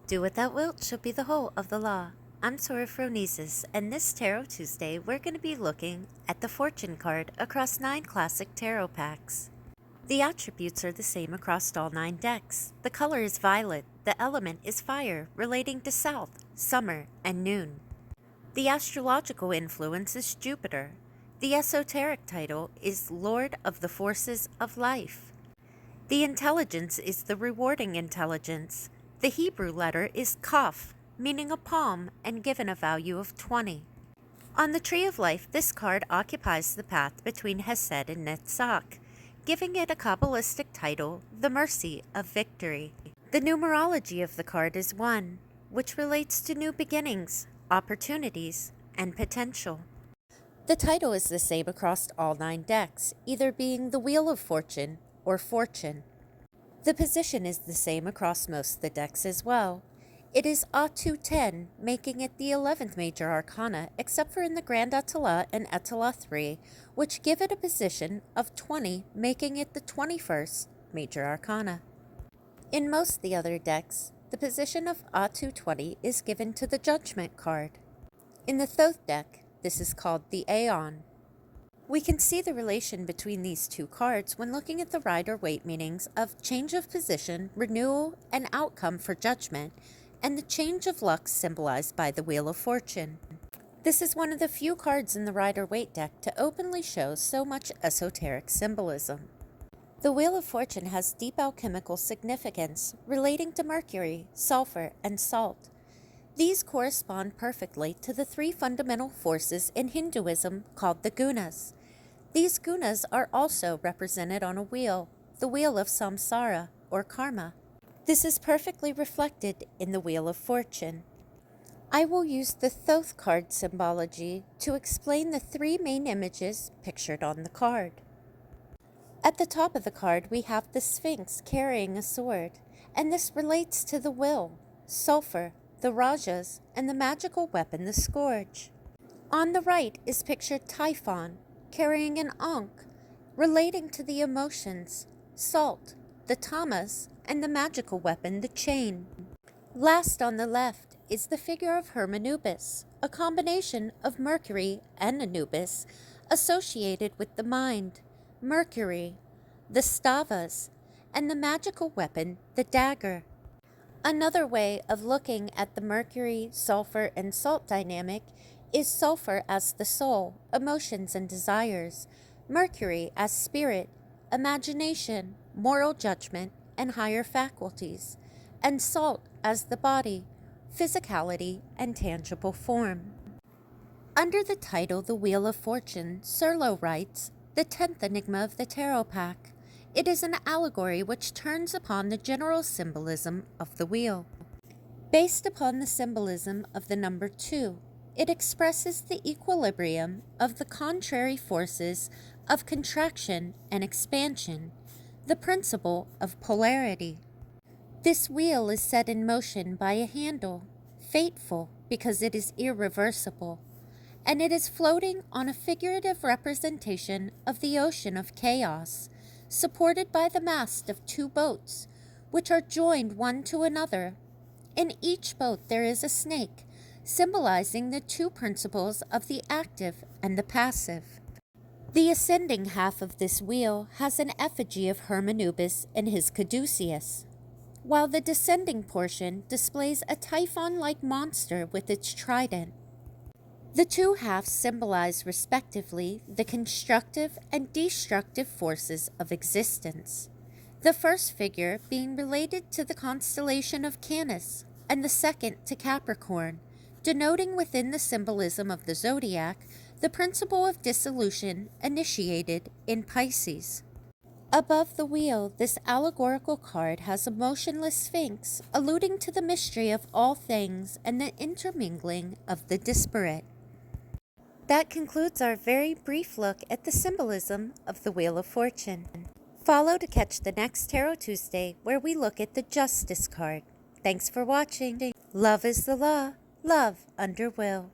Do what thou wilt shall be the whole of the law. I'm Phronesis, and this Tarot Tuesday we're going to be looking at the Fortune card across 9 classic tarot packs. The attributes are the same across all 9 decks. The color is violet, the element is fire, relating to south, summer, and noon. The astrological influence is Jupiter. The esoteric title is Lord of the Forces of Life. The intelligence is the rewarding intelligence. The Hebrew letter is Kaf, meaning a palm and given a value of 20. On the Tree of Life, this card occupies the path between Hesed and Netzach, giving it a Kabbalistic title, the Mercy of Victory. The numerology of the card is 1, which relates to new beginnings, opportunities, and potential. The title is the same across all 9 decks, either being the Wheel of Fortune or Fortune. The position is the same across most of the decks as well. It is Atu 10, making it the 11th major arcana, except for in the Grand Atala and Atala 3, which give it a position of 20, making it the 21st major arcana. In most of the other decks, the position of Atu 20 is given to the Judgment card. In the Thoth deck, this is called the Aeon. We can see the relation between these two cards when looking at the Rider-Waite meanings of change of position, renewal, and outcome for judgment, and the change of luck symbolized by the Wheel of Fortune. This is one of the few cards in the Rider-Waite deck to openly show so much esoteric symbolism. The Wheel of Fortune has deep alchemical significance relating to mercury, sulfur, and salt. These correspond perfectly to the 3 fundamental forces in Hinduism called the gunas. These gunas are also represented on a wheel, the wheel of samsara, or karma. This is perfectly reflected in the Wheel of Fortune. I will use the Thoth card symbology to explain the 3 main images pictured on the card. At the top of the card we have the Sphinx carrying a sword, and this relates to the will, sulfur, the rajas, and the magical weapon, the scourge. On the right is pictured Typhon, carrying an ankh, relating to the emotions, salt, the tamas, and the magical weapon, the chain. Last on the left is the figure of Hermanubis, a combination of Mercury and Anubis, associated with the mind, Mercury, the stavas, and the magical weapon, the dagger. Another way of looking at the mercury, sulfur, and salt dynamic is sulfur as the soul, emotions, and desires, mercury as spirit, imagination, moral judgment, and higher faculties, and salt as the body, physicality, and tangible form. Under the title The Wheel of Fortune, Serlo writes, the 10th enigma of the tarot pack. It is an allegory which turns upon the general symbolism of the wheel. Based upon the symbolism of the number 2, it expresses the equilibrium of the contrary forces of contraction and expansion, the principle of polarity. This wheel is set in motion by a handle, fateful because it is irreversible, and it is floating on a figurative representation of the ocean of chaos, supported by the mast of 2 boats, which are joined one to another. In each boat there is a snake, symbolizing the 2 principles of the active and the passive. The ascending half of this wheel has an effigy of Hermanubis and his caduceus, while the descending portion displays a typhon-like monster with its trident. The 2 halves symbolize respectively the constructive and destructive forces of existence, the first figure being related to the constellation of Canis and the second to Capricorn, denoting within the symbolism of the zodiac the principle of dissolution initiated in Pisces. Above the wheel, this allegorical card has a motionless sphinx, alluding to the mystery of all things and the intermingling of the disparate. That concludes our very brief look at the symbolism of the Wheel of Fortune. Follow to catch the next Tarot Tuesday, where we look at the Justice card. Thanks for watching. Love is the law. Love under will.